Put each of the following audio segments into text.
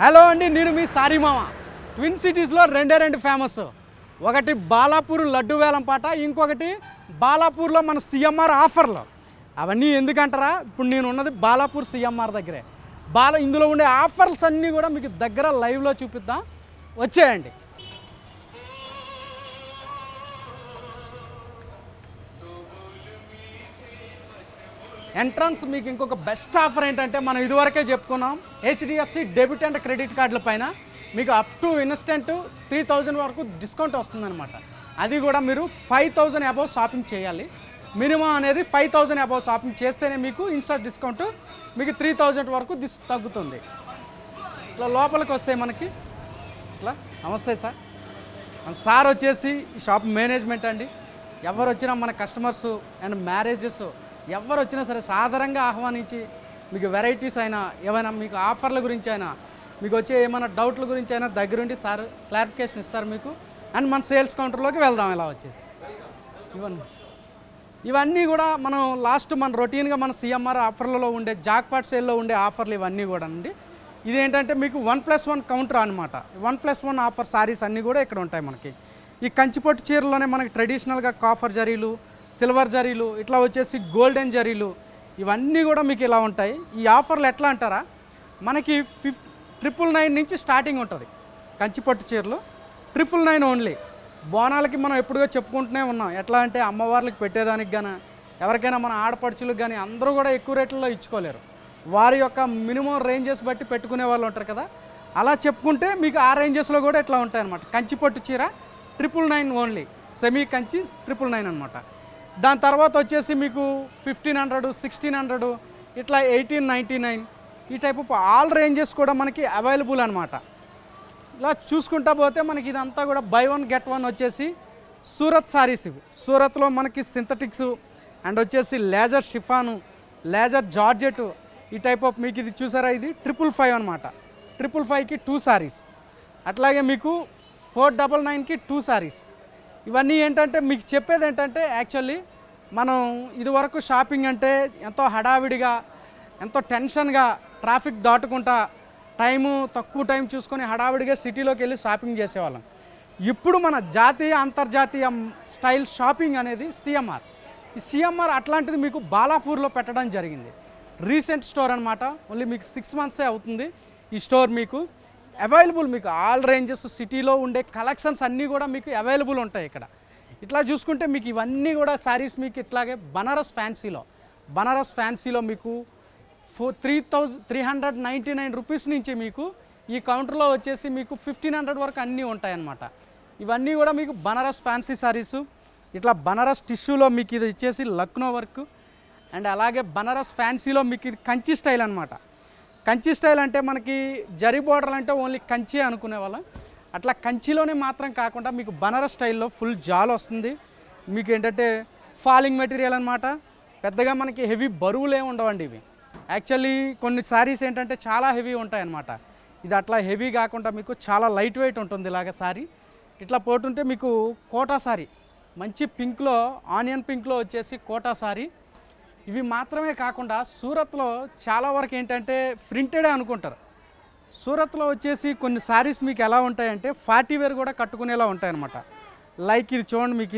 Hello అండి, నేను మీ sorry మామ. ట్విన్ సిటీస్లో రెండు ఫేమస్. ఒకటి బాలాపూర్ లడ్డు వేలం పాట, ఇంకొకటి బాలాపూర్లో మన సిఎంఆర్ ఆఫర్లు. అవన్నీ ఎందుకంటారా, ఇప్పుడు నేను ఉన్నది బాలాపూర్ సిఎంఆర్ దగ్గరే. ఇందులో ఉండే ఆఫర్స్ అన్నీ కూడా మీకు దగ్గర లైవ్లో చూపిద్దాం, వచ్చేయండి. ఎంట్రన్స్ మీకు ఇంకొక బెస్ట్ ఆఫర్ ఏంటంటే, మనం ఇదివరకే చెప్పుకున్నాం, హెచ్డిఎఫ్సి డెబిట్ అండ్ క్రెడిట్ కార్డుల పైన మీకు అప్ టు ఇన్స్టెంట్ 3000 వరకు డిస్కౌంట్ వస్తుందన్నమాట. అది కూడా మీరు 5000 అబౌవ్ షాపింగ్ చేయాలి. మినిమం అనేది 5000 అబౌవ్ షాపింగ్ చేస్తేనే మీకు ఇన్స్టెంట్ డిస్కౌంట్ మీకు 3000 వరకు తగ్గుతుంది. ఇట్లా లోపలికి వస్తే మనకి ఇట్లా, నమస్తే సార్. సార్ వచ్చేసి ఈ షాప్ మేనేజ్మెంట్ అండి. ఎవరు వచ్చినా మన కస్టమర్స్ అండ్ మ్యారేజెస్ ఎవరు వచ్చినా సరే సాధారణంగా ఆహ్వానించి మీకు వెరైటీస్ అయినా, ఏమైనా మీకు ఆఫర్ల గురించి అయినా, మీకు వచ్చే ఏమైనా డౌట్ల గురించి అయినా దగ్గరుండి సార్ క్లారిఫికేషన్ ఇస్తారు మీకు. అండ్ మన సేల్స్ కౌంటర్లోకి వెళ్దాం. ఇలా వచ్చేసి ఇవన్నీ కూడా మనం మన రొటీన్గా మన సిఎంఆర్ ఆఫర్లలో ఉండే జాక్పాట్ సేల్లో ఉండే ఆఫర్లు ఇవన్నీ కూడా అండి. ఇదేంటంటే మీకు 1+1 కౌంటర్ అనమాట. 1+1 ఆఫర్ సారీస్ అన్నీ కూడా ఇక్కడ ఉంటాయి మనకి. ఈ కంచిపట్టు చీరలోనే మనకి ట్రెడిషనల్గా కాఫర్ జరీలు, సిల్వర్ జరీలు, ఇట్లా వచ్చేసి గోల్డెన్ జరీలు, ఇవన్నీ కూడా మీకు ఇలా ఉంటాయి. ఈ ఆఫర్లు ఎట్లా అంటారా, మనకి 999 నుంచి స్టార్టింగ్ ఉంటుంది. కంచిపట్టు చీరలు 999 ఓన్లీ. బోనాలకి మనం ఎప్పుడుగా చెప్పుకుంటూనే ఉన్నాం, ఎట్లా అంటే అమ్మవార్లకి పెట్టేదానికి కానీ, ఎవరికైనా మన ఆడపడుచులకు కానీ అందరూ కూడా ఎక్కువ రేట్లలో ఇచ్చుకోలేరు. వారి యొక్క మినిమం రేంజెస్ బట్టి పెట్టుకునే వాళ్ళు ఉంటారు కదా, అలా చెప్పుకుంటే మీకు ఆ రేంజెస్లో కూడా ఇట్లా ఉంటాయి అన్నమాట. కంచిపట్టు చీర 999 ఓన్లీ, సెమీ కంచి 999 అనమాట. దాని తర్వాత వచ్చేసి మీకు 1500, 1600, ఇట్లా 1899, ఈ టైప్ ఆఫ్ ఆల్ రేంజెస్ కూడా మనకి అవైలబుల్ అనమాట. ఇలా చూసుకుంటా పోతే మనకి ఇదంతా కూడా బై 1 గెట్ 1 వచ్చేసి సూరత్ సారీస్. ఇవి సూరత్లో మనకి సింథటిక్స్ అండ్ వచ్చేసి లేజర్ షిఫాను, లేజర్ జార్జెట్, ఈ టైప్ ఆఫ్ మీకు ఇది చూసారా, ఇది 555 అనమాట. 555కి 2 సారీస్, అట్లాగే మీకు 499కి 2 సారీస్. ఇవన్నీ ఏంటంటే మీకు చెప్పేది ఏంటంటే, యాక్చువల్లీ మనం ఇదివరకు షాపింగ్ అంటే ఎంతో హడావిడిగా, ఎంతో టెన్షన్గా, ట్రాఫిక్ దాటుకుంటా తక్కువ టైం చూసుకొని హడావిడిగా సిటీలోకి వెళ్ళి షాపింగ్ చేసేవాళ్ళం. ఇప్పుడు మన జాతీయ అంతర్జాతీయ స్టైల్ షాపింగ్ అనేది సిఎంఆర్. ఈ సిఎంఆర్ అట్లాంటిది మీకు బాలాపూర్లో పెట్టడం జరిగింది. రీసెంట్ స్టోర్ అనమాట. ఓన్లీ మీకు 6 మంత్సే అవుతుంది ఈ స్టోర్. మీకు అవైలబుల్, మీకు ఆల్ రేంజెస్ సిటీలో ఉండే కలెక్షన్స్ అన్నీ కూడా మీకు అవైలబుల్ ఉంటాయి ఇక్కడ. ఇట్లా చూసుకుంటే మీకు ఇవన్నీ కూడా శారీస్ మీకు ఇట్లాగే బనారస్ ఫ్యాన్సీలో మీకు 399 రూపీస్ నుంచి మీకు ఈ కౌంటర్లో వచ్చేసి మీకు 1500 వరకు అన్నీ ఉంటాయన్నమాట. ఇవన్నీ కూడా మీకు బనారస్ ఫ్యాన్సీ శారీసు. ఇట్లా బనారస్ టిష్యూలో మీకు ఇది ఇచ్చేసి లక్నో వర్క్, అండ్ అలాగే బనారస్ ఫ్యాన్సీలో మీకు ఇది కంచి స్టైల్ అనమాట. కంచి స్టైల్ అంటే మనకి జరీ బోర్డర్ అంటే ఓన్లీ కంచి అనుకునే వాళ్ళం. అట్లా కంచిలోనే మాత్రం కాకుండా మీకు బనారస్ స్టైల్లో ఫుల్ జాల్ వస్తుంది. మీకు ఏంటంటే ఫాలింగ్ మెటీరియల్ అనమాట. పెద్దగా మనకి హెవీ బరువులే ఉండవండి ఇవి. యాక్చువల్లీ కొన్ని శారీస్ ఏంటంటే చాలా హెవీ ఉంటాయి అన్నమాట. ఇది అట్లా హెవీ కాకుండా మీకు చాలా లైట్ వెయిట్ ఉంటుంది. ఇలాగ శారీ ఇట్లా పోతుంటే మీకు కోటా శారీ, మంచి పింక్లో, ఆనియన్ పింక్లో వచ్చేసి కోటా శారీ. ఇవి మాత్రమే కాకుండా సూరత్లో చాలా వరకు ఏంటంటే ప్రింటెడే అనుకుంటారు. సూరత్లో వచ్చేసి కొన్ని శారీస్ మీకు ఎలా ఉంటాయంటే 40 వేర్ కూడా కట్టుకునేలా ఉంటాయన్నమాట. లైక్ ఇది చూడండి, మీకు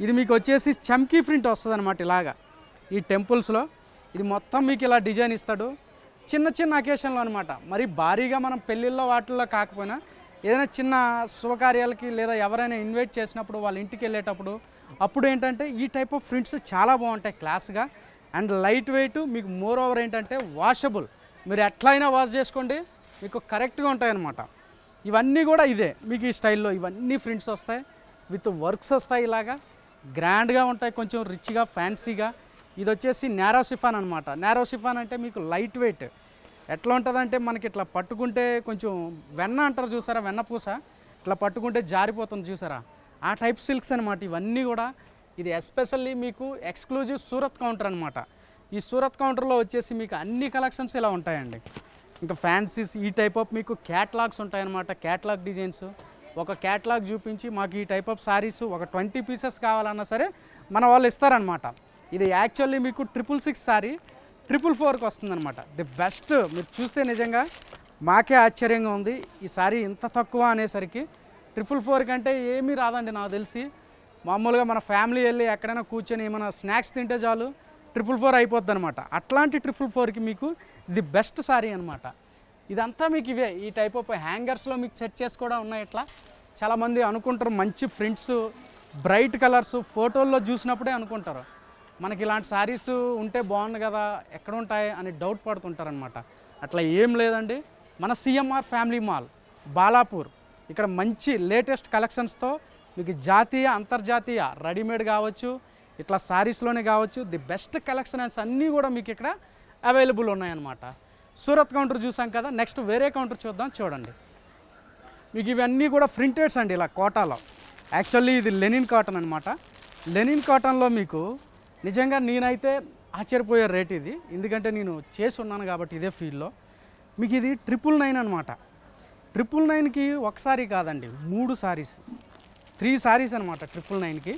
ఇది మీకు వచ్చేసి చమ్కీ ప్రింట్ వస్తుంది అనమాట. ఇలాగా ఈ టెంపుల్స్లో ఇది మొత్తం మీకు ఇలా డిజైన్ ఇస్తాడు. చిన్న చిన్న అకేషన్లో అనమాట. మరి భారీగా మనం పెళ్ళిళ్ళలో వాటిల్లో కాకపోయినా ఏదైనా చిన్న శుభకార్యాలకి లేదా ఎవరైనా ఇన్వైట్ చేసినప్పుడు వాళ్ళ ఇంటికి వెళ్ళేటప్పుడు అప్పుడు ఏంటంటే ఈ టైప్ ఆఫ్ ప్రింట్స్ చాలా బాగుంటాయి క్లాస్గా అండ్ లైట్ వెయిట్. మీకు మోర్ ఓవర్ ఏంటంటే వాషబుల్, మీరు ఎట్లయినా వాష్ చేసుకోండి, మీకు కరెక్ట్గా ఉంటాయన్నమాట. ఇవన్నీ కూడా ఇదే మీకు ఈ స్టైల్లో ఇవన్నీ ప్రింట్స్ వస్తాయి, విత్ వర్క్స్ వస్తాయి. ఇలాగా గ్రాండ్గా ఉంటాయి, కొంచెం రిచ్గా ఫ్యాన్సీగా. ఇది వచ్చేసి నారో షిఫాన్ అనమాట. నారో షిఫాన్ అంటే మీకు లైట్ వెయిట్. ఎట్లా ఉంటుందంటే మనకి ఇట్లా పట్టుకుంటే కొంచెం వెన్న అంటారు చూసారా, వెన్న పూస, ఇట్లా పట్టుకుంటే జారిపోతుంది చూసారా, ఆ టైప్ సిల్క్స్ అనమాట ఇవన్నీ కూడా. ఇది ఎస్పెషల్లీ మీకు ఎక్స్క్లూజివ్ సూరత్ కౌంటర్ అనమాట. ఈ సూరత్ కౌంటర్లో వచ్చేసి మీకు అన్ని కలెక్షన్స్ ఇలా ఉంటాయండి. ఇంకా ఫ్యాన్సీస్ ఈ టైప్ ఆఫ్ మీకు క్యాటలాగ్స్ ఉంటాయన్నమాట. క్యాటలాగ్ డిజైన్స్, ఒక క్యాటలాగ్ చూపించి మాకు ఈ టైప్ ఆఫ్ శారీస్ ఒక 20 పీసెస్ కావాలన్నా సరే మన వాళ్ళు ఇస్తారనమాట. ఇది యాక్చువల్లీ మీకు 666 శారీ 444కి వస్తుందన్నమాట. The best. మీరు చూస్తే నిజంగా మాకే ఆశ్చర్యంగా ఉంది ఈ సారీ ఇంత తక్కువ అనేసరికి. 444 కంటే ఏమీ రాదండి నాకు తెలిసి. మామూలుగా మన ఫ్యామిలీ వెళ్ళి ఎక్కడైనా కూర్చొని ఏమైనా స్నాక్స్ తింటే చాలు 444 అయిపోద్ది అనమాట. అట్లాంటి 444కి మీకు ఇది బెస్ట్ సారీ అనమాట. ఇదంతా మీకు ఇవే ఈ టైప్ ఆఫ్ హ్యాంగర్స్లో మీకు సెట్ చేసి కూడా ఉన్నాయి. ఇట్లా చాలామంది అనుకుంటారు మంచి ప్రింట్స్ బ్రైట్ కలర్స్ ఫోటోల్లో చూసినప్పుడే అనుకుంటారు మనకి ఇలాంటి సారీస్ ఉంటే బాగుంది కదా, ఎక్కడ ఉంటాయి అని డౌట్ పడుతుంటారనమాట. అట్లా ఏం లేదండి. మన సిఎంఆర్ ఫ్యామిలీ మాల్ బాలాపూర్ ఇక్కడ మంచి లేటెస్ట్ కలెక్షన్స్తో మీకు జాతీయ అంతర్జాతీయ రెడీమేడ్ కావచ్చు, ఇట్లా సారీస్లోనే కావచ్చు, ది బెస్ట్ కలెక్షన్స్ అన్నీ కూడా మీకు ఇక్కడ అవైలబుల్ ఉన్నాయన్నమాట. సూరత్ కౌంటర్ చూసాం కదా, నెక్స్ట్ వేరే కౌంటర్ చూద్దాం. చూడండి మీకు ఇవన్నీ కూడా ప్రింటెడ్స్ అండి, ఇలా కోటాలో. యాక్చువల్లీ ఇది లెనిన్ కాటన్ అనమాట. లెనిన్ కాటన్లో మీకు నిజంగా నేనైతే ఆశ్చర్యపోయే రేట్ ఇది, ఎందుకంటే నేను చేసి ఉన్నాను కాబట్టి ఇదే ఫీల్డ్లో. మీకు ఇది 999 అనమాట. 999కి ఒకసారి కాదండి, 3 సారీస్ 3 సారీస్ అనమాట 999కి.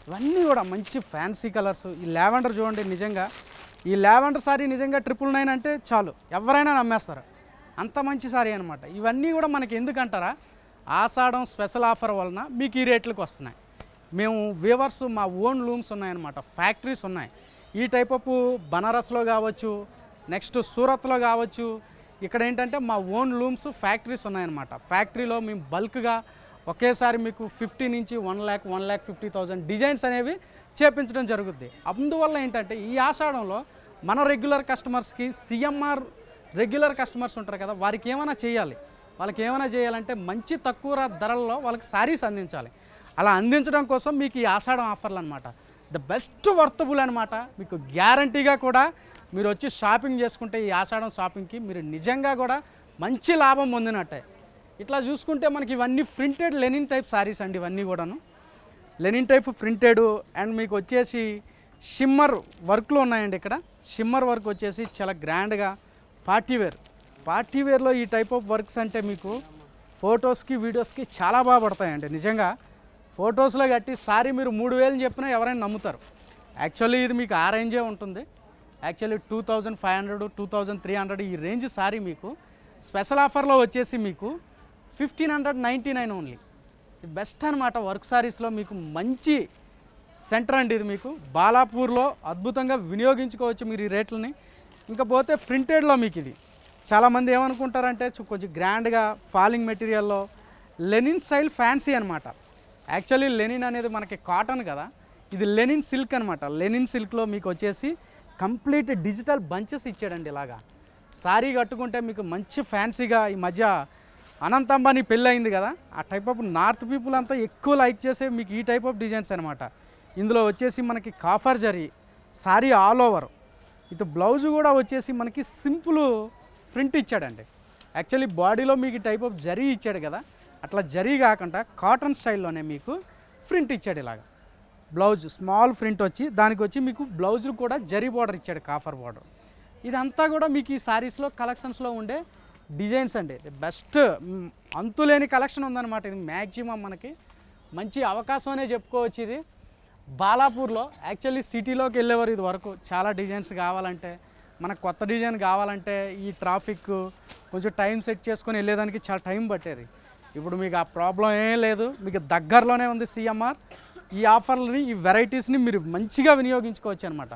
ఇవన్నీ కూడా మంచి ఫ్యాన్సీ కలర్స్. ఈ లావెండర్ చూడండి, నిజంగా ఈ లావెండర్ సారీ నిజంగా 999 అంటే చాలు ఎవరైనా నమ్మేస్తారు, అంత మంచి సారీ అనమాట. ఇవన్నీ కూడా మనకి ఎందుకంటారా, ఆషాఢం స్పెషల్ ఆఫర్ వలన మీకు ఈ రేట్లకు వస్తున్నాయి. మేము వీవర్స్ మా ఓన్ లూమ్స్ ఉన్నాయన్నమాట, ఫ్యాక్టరీస్ ఉన్నాయి. ఈ టైప్ ఆఫ్ బనారస్లో కావచ్చు, నెక్స్ట్ సూరత్లో కావచ్చు, ఇక్కడ ఏంటంటే మా ఓన్ లూమ్స్ ఫ్యాక్టరీస్ ఉన్నాయన్నమాట. ఫ్యాక్టరీలో మేము బల్క్గా ఒకేసారి మీకు 50 నుంచి 1,50,000 డిజైన్స్ అనేవి చేపించడం జరుగుద్ది. అందువల్ల ఏంటంటే ఈ ఆషాఢంలో మన రెగ్యులర్ కస్టమర్స్కి సిఎంఆర్ రెగ్యులర్ కస్టమర్స్ ఉంటారు కదా, వారికి ఏమైనా చేయాలి, వాళ్ళకి ఏమైనా చేయాలంటే మంచి తక్కువ ధరల్లో వాళ్ళకి శారీస్ అందించాలి. అలా అందించడం కోసం మీకు ఈ ఆషాఢం ఆఫర్లు అనమాట. ద బెస్ట్ వర్తబుల్ అనమాట. మీకు గ్యారంటీగా కూడా మీరు వచ్చి షాపింగ్ చేసుకుంటే ఈ ఆషాఢం షాపింగ్కి మీరు నిజంగా కూడా మంచి లాభం పొందినట్టే. ఇట్లా చూసుకుంటే మనకి ఇవన్నీ ప్రింటెడ్ లెనిన్ టైప్ శారీస్ అండి. ఇవన్నీ కూడాను లెనిన్ టైప్ ప్రింటెడ్ అండ్ మీకు వచ్చేసి షిమ్మర్ వర్క్లు ఉన్నాయండి. ఇక్కడ షిమ్మర్ వర్క్ వచ్చేసి చాలా గ్రాండ్గా పార్టీ వేర్లో ఈ టైప్ ఆఫ్ వర్క్స్ అంటే మీకు ఫొటోస్కి వీడియోస్కి చాలా బాగా పడతాయండి. నిజంగా ఫొటోస్లో కట్టి సారీ మీరు 3,000 చెప్పినా ఎవరైనా నమ్ముతారు. యాక్చువల్లీ ఇది మీకు ఆ రేంజే ఉంటుంది. యాక్చువల్లీ 2,500 2,300 ఈ రేంజ్ సారీ మీకు స్పెషల్ ఆఫర్లో వచ్చేసి మీకు 1,599 ఓన్లీ. బెస్ట్ అనమాట. వర్క్ సారీస్లో మీకు మంచి సెంటర్ అండి ఇది. మీకు బాలాపూర్లో అద్భుతంగా వినియోగించుకోవచ్చు మీరు ఈ రేట్లని. ఇంకా పోతే ప్రింటెడ్లో మీకు ఇది చాలామంది ఏమనుకుంటారంటే కొంచెం గ్రాండ్గా ఫాలింగ్ మెటీరియల్లో లెనిన్ స్టైల్ ఫ్యాన్సీ అనమాట. యాక్చువల్లీ లెనిన్ అనేది మనకి కాటన్ కదా, ఇది లెనిన్ సిల్క్ అనమాట. లెనిన్ సిల్క్లో మీకు వచ్చేసి కంప్లీట్ డిజిటల్ బంచెస్ ఇచ్చాడండి. ఇలాగా సారీ కట్టుకుంటే మీకు మంచి ఫ్యాన్సీగా, ఈ మధ్య అనంత అంబానీ పెళ్ళి అయింది కదా, ఆ టైప్ ఆఫ్ నార్త్ పీపుల్ అంతా ఎక్కువ లైక్ చేసే మీకు ఈ టైప్ ఆఫ్ డిజైన్స్ అనమాట. ఇందులో వచ్చేసి మనకి copper zari sari all over. ఇది బ్లౌజ్ కూడా వచ్చేసి మనకి సింపుల్ ప్రింట్ ఇచ్చాడండి. యాక్చువల్లీ బాడీలో మీకు ఈ టైప్ ఆఫ్ జరీ ఇచ్చాడు కదా, అట్లా జరీ కాకుండా కాటన్ స్టైల్లోనే మీకు ప్రింట్ ఇచ్చాడు. ఇలాగా బ్లౌజ్ స్మాల్ ప్రింట్ వచ్చి దానికి వచ్చి మీకు బ్లౌజ్ కూడా జరీ బార్డర్ ఇచ్చాడు, కాఫర్ బార్డర్. ఇదంతా కూడా మీకు ఈ సారీస్లో కలెక్షన్స్లో ఉండే డిజైన్స్ అండి. బెస్ట్ అంతులేని కలెక్షన్ ఉందన్నమాట. ఇది మ్యాక్సిమం మనకి మంచి అవకాశం అనే చెప్పుకోవచ్చు. ఇది బాలాపూర్లో యాక్చువల్లీ సిటీలోకి వెళ్ళేవారు ఇది వరకు చాలా డిజైన్స్ కావాలంటే, మనకు కొత్త డిజైన్ కావాలంటే ఈ ట్రాఫిక్ కొంచెం టైం సెట్ చేసుకొని వెళ్ళేదానికి చాలా టైం పట్టేది. ఇప్పుడు మీకు ఆ ప్రాబ్లం ఏం లేదు, మీకు దగ్గరలోనే ఉంది సిఎంఆర్. ఈ ఆఫర్లని ఈ వెరైటీస్ని మీరు మంచిగా వినియోగించుకోవచ్చు అనమాట.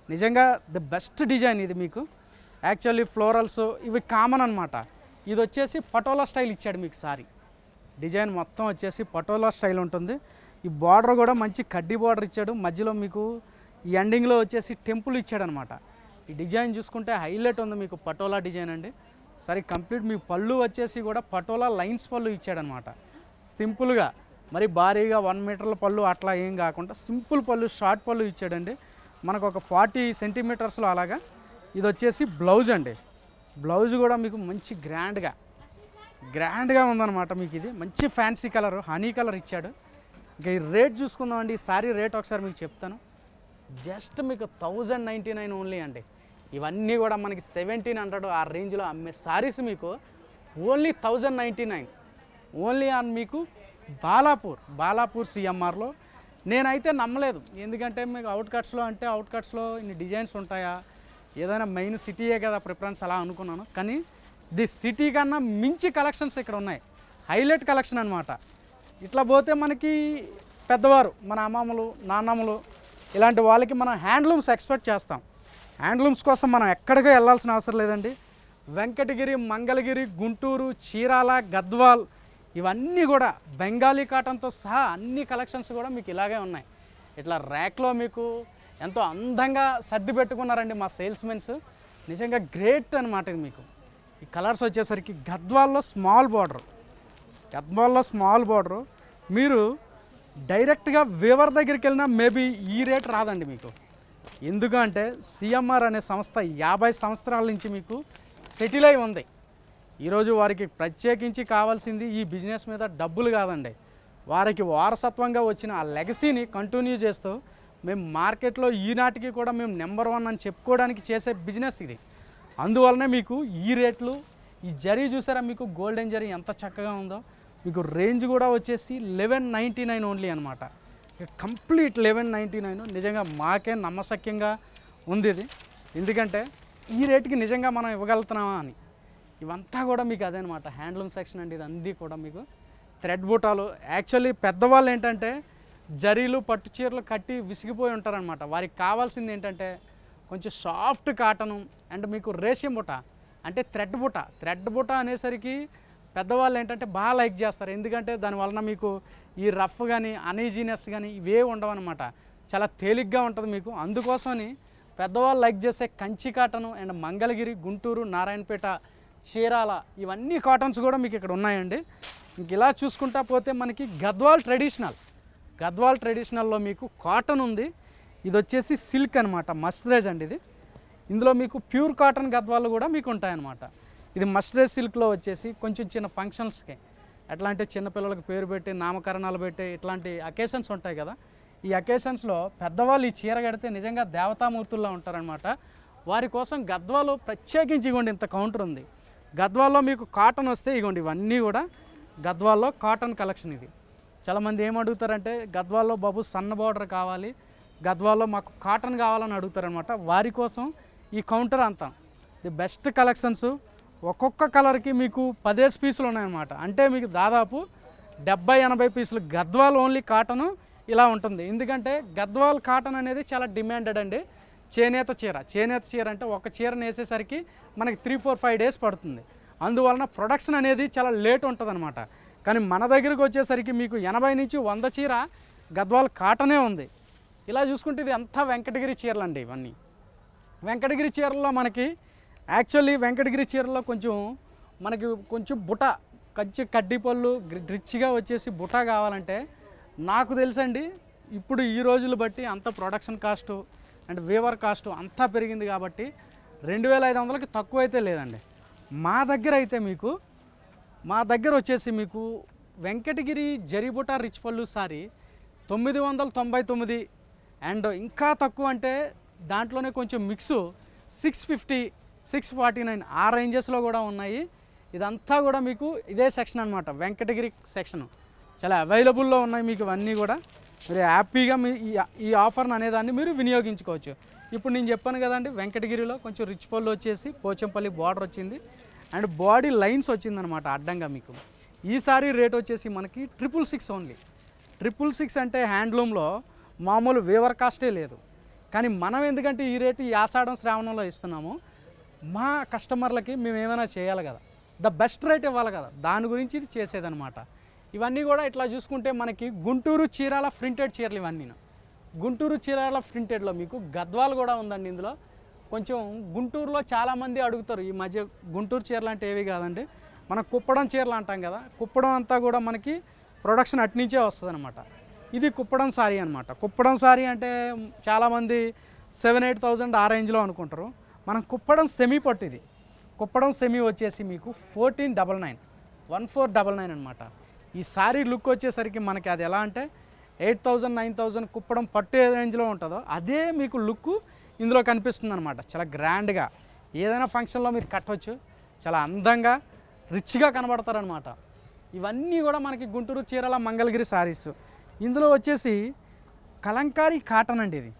నిజంగా ది బెస్ట్ డిజైన్ ఇది. మీకు యాక్చువల్లీ ఫ్లోరల్స్ ఇవి కామన్ అనమాట. ఇది వచ్చేసి పటోలా స్టైల్ ఇచ్చాడు మీకు సారీ. డిజైన్ మొత్తం వచ్చేసి పటోలా స్టైల్ ఉంటుంది. ఈ బార్డర్ కూడా మంచి కడ్డీ బార్డర్ ఇచ్చాడు. మధ్యలో మీకు ఈ ఎండింగ్లో వచ్చేసి టెంపుల్ ఇచ్చాడు అనమాట. ఈ డిజైన్ చూసుకుంటే హైలైట్ ఉంది మీకు పటోలా డిజైన్ అండి. సరే కంప్లీట్ మీ పళ్ళు వచ్చేసి కూడా పటోలా లైన్స్ పళ్ళు ఇచ్చాడనమాట. సింపుల్గా మరి భారీగా 1 మీటర్ల పళ్ళు అట్లా ఏం కాకుండా సింపుల్ పళ్ళు, షార్ట్ పళ్ళు ఇచ్చాడండి. మనకు ఒక 40 సెంటీమీటర్స్లో అలాగా. ఇది వచ్చేసి బ్లౌజ్ అండి. బ్లౌజ్ కూడా మీకు మంచి గ్రాండ్గా ఉందన్నమాట. మీకు ఇది మంచి ఫ్యాన్సీ కలర్, హనీ కలర్ ఇచ్చాడు. ఇంకా ఈ రేట్ చూసుకుందామండి. ఈ సారీ రేట్ ఒకసారి మీకు చెప్తాను. జస్ట్ మీకు 1,099 ఓన్లీ అండి. ఇవన్నీ కూడా మనకి 1,700 ఆ రేంజ్లో అమ్మే సారీస్ మీకు ఓన్లీ 1,099 ఓన్లీ ఆన్ మీకు బాలాపూర్ సిఎంఆర్లో. నేనైతే నమ్మలేదు, ఎందుకంటే మీకు అవుట్కట్స్లో ఇన్ని డిజైన్స్ ఉంటాయా, ఏదైనా మెయిన్ సిటీయే కదా ప్రిఫరెన్స్ అలా అనుకున్నాను. కానీ ది సిటీ కన్నా మించి కలెక్షన్స్ ఇక్కడ ఉన్నాయి. హైలైట్ కలెక్షన్ అనమాట. ఇట్లా పోతే మనకి పెద్దవారు మన అమ్మమ్మలు నాన్నమ్మలు ఇలాంటి వాళ్ళకి మనం హ్యాండ్లూమ్స్ ఎక్స్పెక్ట్ చేస్తాం. హ్యాండ్లూమ్స్ కోసం మనం ఎక్కడికో వెళ్ళాల్సిన అవసరం లేదండి. వెంకటగిరి, మంగళగిరి, గుంటూరు, చీరాల, గద్వాల్ ఇవన్నీ కూడా బెంగాలీ కాటన్తో సహా అన్ని కలెక్షన్స్ కూడా మీకు ఇలాగే ఉన్నాయి. ఇట్లా ర్యాక్లో మీకు ఎంతో అందంగా సర్ది పెట్టుకున్నారండి మా సేల్స్మెన్స్. నిజంగా గ్రేట్ అనమాట ఇది. మీకు ఈ కలర్స్ వచ్చేసరికి గద్వాల్లో స్మాల్ బార్డరు మీరు డైరెక్ట్గా వీవర్ దగ్గరికి వెళ్ళినా మేబీ ఈ రేట్ రాదండి మీకు. ఎందుకంటే సిఎంఆర్ అనే సంస్థ 50 సంవత్సరాల నుంచి మీకు సెటిల్ అయి ఉంది. ఈరోజు వారికి ప్రత్యేకించి కావాల్సింది ఈ బిజినెస్ మీద డబ్బులు కాదండి, వారికి వారసత్వంగా వచ్చిన ఆ లెగసీని కంటిన్యూ చేస్తూ మేము మార్కెట్లో ఈనాటికి కూడా మేము నెంబర్ 1 అని చెప్పుకోవడానికి చేసే బిజినెస్ ఇది. అందువల్లనే మీకు ఈ రేట్లు, ఈ జరీ చూసారా మీకు గోల్డెన్ జరీ ఎంత చక్కగా ఉందో. మీకు రేంజ్ కూడా వచ్చేసి 1199 ఓన్లీ అనమాట. కంప్లీట్ 1199. నిజంగా మాకే నమ్మశక్యంగా ఉంది ఇది. ఎందుకంటే ఈ రేటుకి నిజంగా మనం ఇవ్వగలుగుతున్నామా అని. ఇవంతా కూడా మీకు అదే అనమాట, హ్యాండ్లూమ్ సెక్షన్ అండి. ఇది అంది కూడా మీకు థ్రెడ్ బూటాలు. యాక్చువల్లీ పెద్దవాళ్ళు ఏంటంటే జరీలు పట్టు చీరలు కట్టి విసిగిపోయి ఉంటారనమాట. వారికి కావాల్సింది ఏంటంటే కొంచెం సాఫ్ట్ కాటను అండ్ మీకు రేషియం బుట్ట అంటే థ్రెడ్ బుట్ట అనేసరికి పెద్దవాళ్ళు ఏంటంటే బాగా లైక్ చేస్తారు. ఎందుకంటే దానివలన మీకు ఈ రఫ్ కానీ అనీజీనెస్ కానీ ఇవే ఉండవన్నమాట. చాలా తేలిగ్గా ఉంటుంది మీకు. అందుకోసమని పెద్దవాళ్ళు లైక్ చేసే కంచి కాటను అండ్ మంగళగిరి, గుంటూరు, నారాయణపేట, చీరాల ఇవన్నీ కాటన్స్ కూడా మీకు ఇక్కడ ఉన్నాయండి. ఇంక ఇలా చూసుకుంటా పోతే మనకి గద్వాల్ ట్రెడిషనల్లో మీకు కాటన్ ఉంది. ఇది వచ్చేసి సిల్క్ అనమాట, మస్టరైజ్ అండి ఇది. ఇందులో మీకు ప్యూర్ కాటన్ గద్వాలు కూడా మీకు ఉంటాయన్నమాట. ఇది మస్టరైజ్ సిల్క్లో వచ్చేసి కొంచెం చిన్న ఫంక్షన్స్కి ఎట్లా అంటే చిన్నపిల్లలకు పేరు పెట్టి నామకరణాలు పెట్టి ఇట్లాంటి అకేషన్స్ ఉంటాయి కదా. ఈ అకేషన్స్లో పెద్దవాళ్ళు ఈ చీర కడితే నిజంగా దేవతామూర్తుల్లో ఉంటారనమాట. వారి కోసం గద్వాలు ప్రత్యేకించి ఇగోండి ఇంత కౌంటర్ ఉంది. గద్వాల్లో మీకు కాటన్ వస్తే ఇగోండి ఇవన్నీ కూడా గద్వాల్లో కాటన్ కలెక్షన్. ఇది చాలామంది ఏమడుగుతారంటే గద్వాల్లో బాబు సన్న బార్డర్ కావాలి, గద్వాల్లో మాకు కాటన్ కావాలని అడుగుతారనమాట. వారి కోసం ఈ కౌంటర్ అంతా ది బెస్ట్ కలెక్షన్స్. ఒక్కొక్క కలర్కి మీకు 10 పీసులు ఉన్నాయన్నమాట. అంటే మీకు దాదాపు 70-80 పీసులు గద్వాల్ ఓన్లీ కాటను ఇలా ఉంటుంది. ఎందుకంటే గద్వాల్ కాటన్ అనేది చాలా డిమాండెడ్ అండి. చేనేత చీర అంటే ఒక చీరను వేసేసరికి మనకి 3-4-5 డేస్ పడుతుంది. అందువలన ప్రొడక్షన్ అనేది చాలా లేట్ ఉంటుంది అనమాట. కానీ మన దగ్గరికి వచ్చేసరికి మీకు 80 నుంచి 100 చీర గద్వాల్ కాటనే ఉంది. ఇలా చూసుకుంటే ఇది అంతా వెంకటగిరి చీరలు అండి. ఇవన్నీ వెంకటగిరి చీరల్లో మనకి యాక్చువల్లీ వెంకటగిరి చీరల్లో కొంచెం బుట్ట కంచి కడ్డీపళ్ళు రిచ్గా వచ్చేసి బుట్ట కావాలంటే నాకు తెలుసండి ఇప్పుడు ఈ రోజులు బట్టి అంత production cost and weaver cost అంతా పెరిగింది కాబట్టి 2500కి తక్కువ అయితే లేదండి. మా దగ్గర వచ్చేసి మీకు వెంకటగిరి జరీబుట్ట రిచ్ పళ్ళు సారీ 999 అండ్ ఇంకా తక్కువ అంటే దాంట్లోనే కొంచెం మిక్సు 650, 649 ఆ రేంజెస్లో కూడా ఉన్నాయి. ఇదంతా కూడా మీకు ఇదే సెక్షన్ అనమాట, వెంకటగిరి సెక్షన్. చాలా అవైలబుల్లో ఉన్నాయి మీకు ఇవన్నీ కూడా. మీరు హ్యాపీగా ఈ ఆఫర్ని అనేదాన్ని మీరు వినియోగించుకోవచ్చు. ఇప్పుడు నేను చెప్పాను కదండి, వెంకటగిరిలో కొంచెం రిచ్ పళ్ళు వచ్చేసి పోచంపల్లి బార్డర్ వచ్చింది అండ్ బాడీ లైన్స్ వచ్చిందనమాట అడ్డంగా మీకు. ఈసారి రేట్ వచ్చేసి మనకి 666 ఓన్లీ. 666 అంటే హ్యాండ్లూమ్లో మామూలు వేవర్ కాస్టే లేదు. కానీ మనం ఎందుకంటే ఈ రేటు ఈ ఆషాఢం శ్రావణంలో ఇస్తున్నాము, మా కస్టమర్లకి మేము ఏమైనా చేయాలి కదా, ద బెస్ట్ రేట్ ఇవ్వాలి కదా, దాని గురించి ఇది చేసేదనమాట. ఇవన్నీ కూడా ఇట్లా చూసుకుంటే మనకి గుంటూరు చీరాల ప్రింటెడ్ చీరలు ఇవన్నీ. గుంటూరు చీరాల ప్రింటెడ్లో మీకు గద్వాలు కూడా ఉందండి. ఇందులో కొంచెం గుంటూరులో చాలామంది అడుగుతారు ఈ మధ్య గుంటూరు చీరలు అంటే ఏవి కాదండి, మనం కుప్పడం చీరలు అంటాం కదా, కుప్పడం అంతా కూడా మనకి ప్రొడక్షన్ అట్నుంచే వస్తుంది అనమాట. ఇది కుప్పడం సారీ అనమాట. కుప్పడం సారీ అంటే చాలామంది 7-8,000 ఆ రేంజ్లో అనుకుంటారు. మనం కుప్పడం సెమీ పట్టు. ఇది కుప్పడం సెమీ వచ్చేసి మీకు 1499 అనమాట. ఈ సారీ లుక్ వచ్చేసరికి మనకి అది ఎలా అంటే 8,000, 9,000 కుప్పడం పట్టు ఏ రేంజ్లో ఉంటుందో అదే మీకు లుక్ ఇందులో కనిపిస్తుంది అనమాట. చాలా గ్రాండ్గా ఏదైనా ఫంక్షన్లో మీరు కట్టవచ్చు, చాలా అందంగా రిచ్గా కనబడతారనమాట. ఇవన్నీ కూడా మనకి గుంటూరు చీరాల మంగళగిరి సారీస్. ఇందులో వచ్చేసి కలంకారీ కాటన్ అండి. ఇది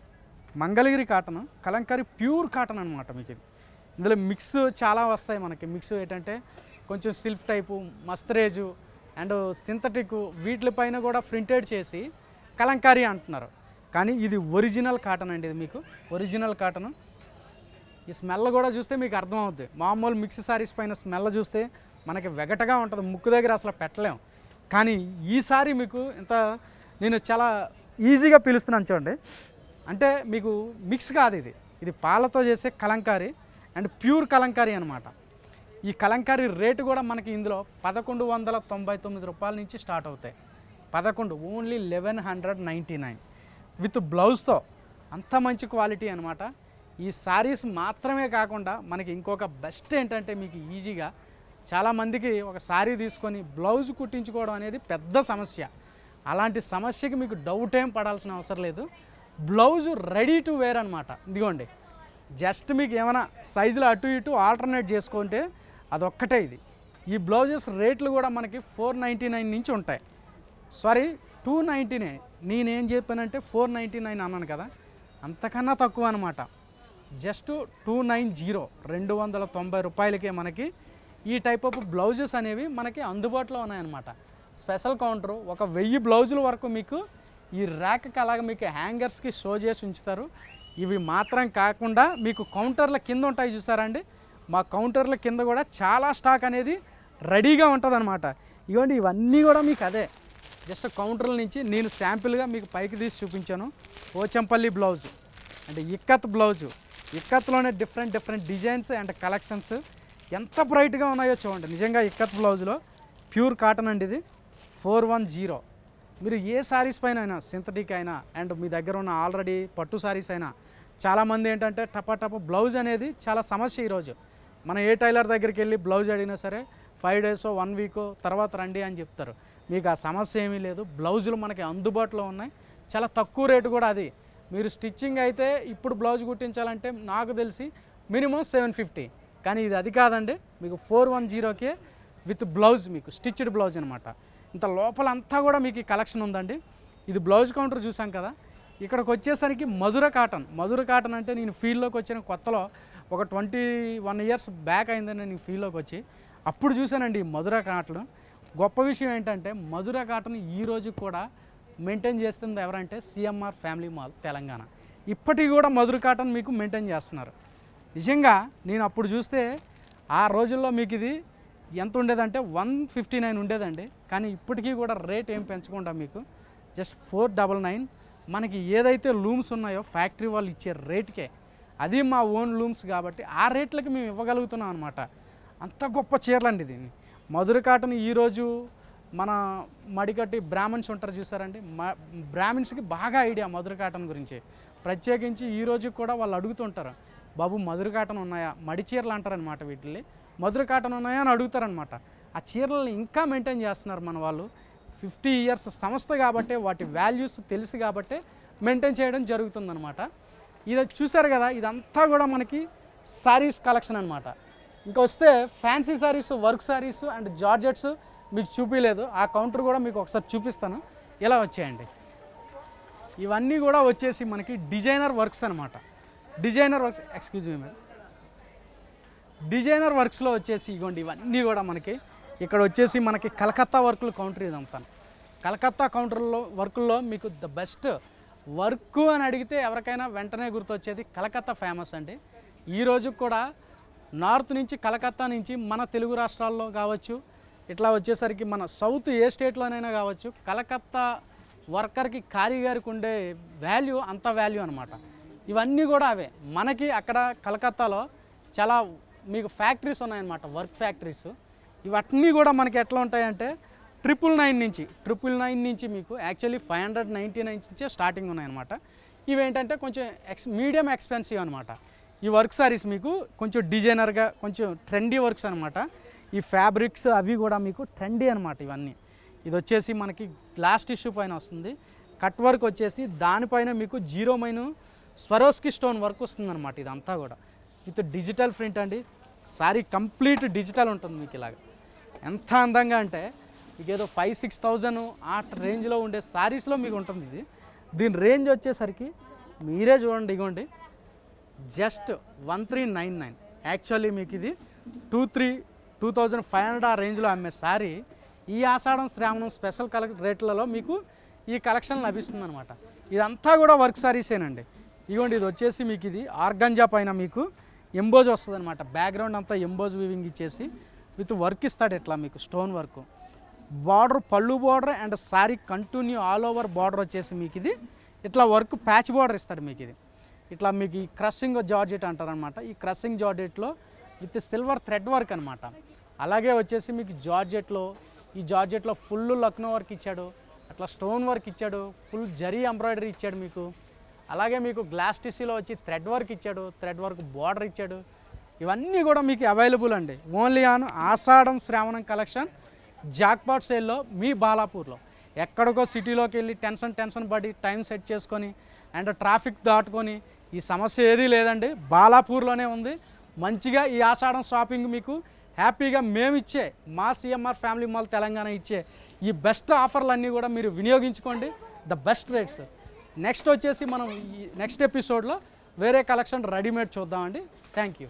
Mangalagiri cotton, Kalamkari pure cotton అనమాట. మీకు ఇందులో మిక్స్ చాలా వస్తాయి మనకి. మిక్స్ ఏంటంటే కొంచెం సిల్క్ టైపు, మస్తరేజు అండ్ సింథటిక్, వీటిపైన కూడా ప్రింటెడ్ చేసి కలంకారీ అంటున్నారు. కానీ ఇది ఒరిజినల్ కాటన్ అండి. ఇది మీకు ఒరిజినల్ కాటన్. ఈ స్మెల్ కూడా చూస్తే మీకు అర్థమవుద్ది. మామూలు మిక్స్ సారీస్ పైన స్మెల్ చూస్తే మనకి వెగటగా ఉంటుంది, ముక్కు దగ్గర అసలు పెట్టలేము. కానీ ఈసారి మీకు ఇంత నేను చాలా ఈజీగా పిలుస్తున్నాను చూడండి. అంటే మీకు మిక్స్ కాదు, ఇది పాలతో చేసే కలంకారీ అండ్ ప్యూర్ కలంకారీ అనమాట. ఈ కలంకారీ రేటు కూడా మనకి ఇందులో 1199 రూపాయల నుంచి స్టార్ట్ అవుతాయి. 11 ఓన్లీ 1199 విత్ బ్లౌజ్తో. అంత మంచి క్వాలిటీ అనమాట. ఈ శారీస్ మాత్రమే కాకుండా మనకి ఇంకొక బెస్ట్ ఏంటంటే మీకు ఈజీగా చాలామందికి ఒక శారీ తీసుకొని బ్లౌజ్ కుట్టించుకోవడం అనేది పెద్ద సమస్య. అలాంటి సమస్యకి మీకు డౌట్ ఏం పడాల్సిన అవసరం లేదు. బ్లౌజు రెడీ టు వేర్ అనమాట. ఇదిగోండి, జస్ట్ మీకు ఏమైనా సైజులో అటు ఇటు ఆల్టర్నేట్ చేసుకుంటే అదొక్కటే ఇది. ఈ బ్లౌజెస్ రేట్లు కూడా మనకి 499 నుంచి ఉంటాయి. సారీ 299. నేనేం చెప్పానంటే 499 అన్నాను కదా, అంతకన్నా తక్కువ అనమాట. జస్ట్ 290, 290 రూపాయలకే మనకి ఈ టైప్ ఆఫ్ బ్లౌజెస్ అనేవి మనకి అందుబాటులో ఉన్నాయన్నమాట. స్పెషల్ కౌంటరు ఒక 1000 బ్లౌజుల వరకు మీకు ఈ ర్యాక్కి అలాగ మీకు హ్యాంగర్స్కి షో చేసి ఉంచుతారు. ఇవి మాత్రం కాకుండా మీకు కౌంటర్ల కింద ఉంటాయి చూసారా అండి, మా కౌంటర్ల కింద కూడా చాలా స్టాక్ అనేది రెడీగా ఉంటుంది అనమాట. ఇవ్వండి, ఇవన్నీ కూడా మీకు అదే జస్ట్ కౌంటర్ల నుంచి నేను శాంపిల్గా మీకు పైకి తీసి చూపించాను. పోచంపల్లి బ్లౌజు అంటే ఇక్కత్ బ్లౌజు, ఇక్కత్లోనే డిఫరెంట్ డిజైన్స్ అండ్ కలెక్షన్స్ ఎంత బ్రైట్గా ఉన్నాయో చూడండి. నిజంగా ఇక్కత్ బ్లౌజ్లో ప్యూర్ కాటన్ అండి. ఇది 410. మీరు ఏ శారీస్ పైన అయినా, సింథటిక్ అయినా అండ్ మీ దగ్గర ఉన్న ఆల్రెడీ పట్టు శారీస్ అయినా, చాలామంది ఏంటంటే టప బ్లౌజ్ అనేది చాలా సమస్య. ఈరోజు మనం ఏ టైలర్ దగ్గరికి వెళ్ళి బ్లౌజ్ అడిగినా సరే 5 days 1 week తర్వాత రండి అని చెప్తారు. మీకు ఆ సమస్య ఏమీ లేదు. బ్లౌజులు మనకి అందుబాటులో ఉన్నాయి, చాలా తక్కువ రేటు కూడా. అది మీరు స్టిచ్చింగ్ అయితే ఇప్పుడు బ్లౌజ్ కుట్టించాలంటే నాకు తెలిసి మినిమం 750. కానీ ఇది కాదండి, మీకు 410కే విత్ బ్లౌజ్, మీకు స్టిచ్డ్ బ్లౌజ్ అనమాట. ఇంత లోపల అంతా కూడా మీకు ఈ కలెక్షన్ ఉందండి. ఇది బ్లౌజ్ కౌంటర్ చూసాం కదా. ఇక్కడికి వచ్చేసరికి మధుర కాటన్ అంటే నేను ఫీల్డ్లోకి వచ్చిన కొత్తలో ఒక 21 years బ్యాక్ అయిందని నేను ఫీల్డ్లోకి వచ్చి అప్పుడు చూశానండి ఈ మధుర కాటన్. గొప్ప విషయం ఏంటంటే మధుర కాటన్ ఈ రోజు కూడా మెయింటైన్ చేస్తుంది ఎవరంటే సిఎంఆర్ ఫ్యామిలీ మాల్ తెలంగాణ. ఇప్పటికి కూడా మధుర కాటన్ మీకు మెయింటైన్ చేస్తున్నారు. నిజంగా నేను అప్పుడు చూస్తే ఆ రోజుల్లో మీకు ఇది ఎంత ఉండేదంటే 159 ఉండేదండి. కానీ ఇప్పటికీ కూడా రేట్ ఏం పెంచకుండా మీకు జస్ట్ 499. మనకి ఏదైతే లూమ్స్ ఉన్నాయో ఫ్యాక్టరీ వాళ్ళు ఇచ్చే రేట్కే, అది మా ఓన్ లూమ్స్ కాబట్టి ఆ రేట్లకి మేము ఇవ్వగలుగుతున్నాం అనమాట. అంత గొప్ప చీరలు అండి దీన్ని. మధుర కాటన్ ఈరోజు మన మడికట్టి బ్రాహ్మణ్స్ ఉంటారు చూసారండి, బ్రాహ్మణ్స్కి బాగా ఐడియా మధుర కాటన్ గురించి. ప్రత్యేకించి ఈరోజు కూడా వాళ్ళు అడుగుతుంటారు, బాబు మధుర కాటన్ ఉన్నాయా, మడి చీరలు అంటారనమాట వీటిని, మధుర కాటన్ ఉన్నాయా అని అడుగుతారనమాట. ఆ చీరలను ఇంకా మెయింటైన్ చేస్తున్నారు మన వాళ్ళు. 50 years సంస్థ కాబట్టి వాటి వాల్యూస్ తెలుసు కాబట్టి మెయింటైన్ చేయడం జరుగుతుందనమాట. ఇది చూసారు కదా, ఇదంతా కూడా మనకి శారీస్ కలెక్షన్ అనమాట. ఇంకా వస్తే fancy saris, work saris and georgettes మీకు చూపించలేదు. ఆ కౌంటర్ కూడా మీకు ఒకసారి చూపిస్తాను. ఇలా వచ్చేయండి. ఇవన్నీ కూడా వచ్చేసి మనకి డిజైనర్ వర్క్స్ అనమాట. Designer works, excuse me madam, designer వర్క్స్లో వచ్చేసి ఇగోండి ఇవన్నీ కూడా మనకి ఇక్కడ వచ్చేసి మనకి కలకత్తా వర్కులు కౌంటర్ ఇదంతా. కలకత్తా కౌంటర్లో వర్కుల్లో మీకు ద బెస్ట్ వర్క్ అని అడిగితే ఎవరికైనా వెంటనే గుర్తొచ్చేది కలకత్తా ఫేమస్ అండి. ఈరోజు కూడా నార్త్ నుంచి, కలకత్తా నుంచి మన తెలుగు రాష్ట్రాల్లో కావచ్చు, ఇట్లా వచ్చేసరికి మన సౌత్ ఏ స్టేట్లోనైనా కావచ్చు, కలకత్తా వర్కర్కి, కారీగర్కి ఉండే వాల్యూ అంత వాల్యూ అనమాట. ఇవన్నీ కూడా అవే. మనకి అక్కడ కలకత్తాలో చాలా మీకు ఫ్యాక్టరీస్ ఉన్నాయన్నమాట, వర్క్ ఫ్యాక్టరీస్. ఇవన్నీ కూడా మనకి ఎట్లా ఉంటాయంటే 999 నుంచి మీకు యాక్చువల్లీ 599 నుంచే స్టార్టింగ్ ఉన్నాయన్నమాట. ఇవేంటంటే కొంచెం మీడియం ఎక్స్పెన్సివ్ అనమాట. ఈ వర్క్ సారీస్ మీకు కొంచెం డిజైనర్గా, కొంచెం ట్రెండీ వర్క్స్ అనమాట. ఈ ఫ్యాబ్రిక్స్ అవి కూడా మీకు ట్రెండీ అనమాట ఇవన్నీ. ఇది వచ్చేసి మనకి గ్లాస్ టిష్యూ పైన వస్తుంది. కట్ వర్క్ వచ్చేసి దానిపైన మీకు 0 స్వరోస్కి స్టోన్ వర్క్ వస్తుంది అనమాట. ఇదంతా కూడా విత్ డిజిటల్ ప్రింట్ అండి. సారీ కంప్లీట్ డిజిటల్ ఉంటుంది మీకు. ఇలాగ ఎంత అందంగా అంటే మీకు ఏదో 5,000-6,000 ఆ రేంజ్లో ఉండే శారీస్లో మీకు ఉంటుంది ఇది. దీని రేంజ్ వచ్చేసరికి మీరే చూడండి, ఇగోండి జస్ట్ 1399. యాక్చువల్లీ మీకు ఇది 2500 ఆ రేంజ్లో అమ్మే శారీ ఈ ఆషాఢం శ్రావణం స్పెషల్ రేట్లలో మీకు ఈ కలెక్షన్ లభిస్తుంది అనమాట. ఇదంతా కూడా వర్క్ శారీసేనండి. ఇదిగోండి, ఇది వచ్చేసి మీకు ఇది ఆర్గంజా పైన మీకు ఎంబోజ్ వస్తుంది అనమాట. బ్యాక్గ్రౌండ్ అంతా ఎంబోజ్ వీవింగ్ ఇచ్చేసి విత్ వర్క్ ఇస్తాడు ఇట్లా మీకు స్టోన్ వర్క్. బార్డర్ పళ్ళు border and sari continue all over border వచ్చేసి మీకు ఇది ఇట్లా వర్క్ ప్యాచ్ బార్డర్ ఇస్తాడు మీకు. ఇది ఇట్లా మీకు ఈ క్రషింగ్ జార్జెట్ అంటారనమాట. ఈ క్రషింగ్ జార్జెట్లో విత్ సిల్వర్ థ్రెడ్ వర్క్ అనమాట. అలాగే వచ్చేసి మీకు ఈ జార్జెట్లో ఫుల్ లక్నో వర్క్ ఇచ్చాడు, అట్లా స్టోన్ వర్క్ ఇచ్చాడు, ఫుల్ జరీ ఎంబ్రాయిడరీ ఇచ్చాడు మీకు. అలాగే మీకు గ్లాస్ టిష్యూలో వచ్చి థ్రెడ్ వర్క్ ఇచ్చాడు, థ్రెడ్ వర్క్ బార్డర్ ఇచ్చాడు. ఇవన్నీ కూడా మీకు అవైలబుల్ అండి. ఓన్లీ ఆన్ ఆషాఢం శ్రావణం కలెక్షన్ జాక్పాట్ సేల్లో మీ బాలాపూర్లో. ఎక్కడికో సిటీలోకి వెళ్ళి టెన్షన్ పడి టైం సెట్ చేసుకొని అండ్ ట్రాఫిక్ దాటుకొని ఈ సమస్య ఏదీ లేదండి. బాలాపూర్లోనే ఉంది. మంచిగా ఈ ఆషాఢం షాపింగ్ మీకు హ్యాపీగా మేము ఇచ్చే మా సిఎంఆర్ ఫ్యామిలీ మాల్ తెలంగాణ ఇచ్చే ఈ బెస్ట్ ఆఫర్లన్నీ కూడా మీరు వినియోగించుకోండి. The best rates. నెక్స్ట్ వచ్చేసి మనం ఈ నెక్స్ట్ ఎపిసోడ్లో వేరే కలెక్షన్ రెడీమేడ్ చూద్దామండి. Thank you.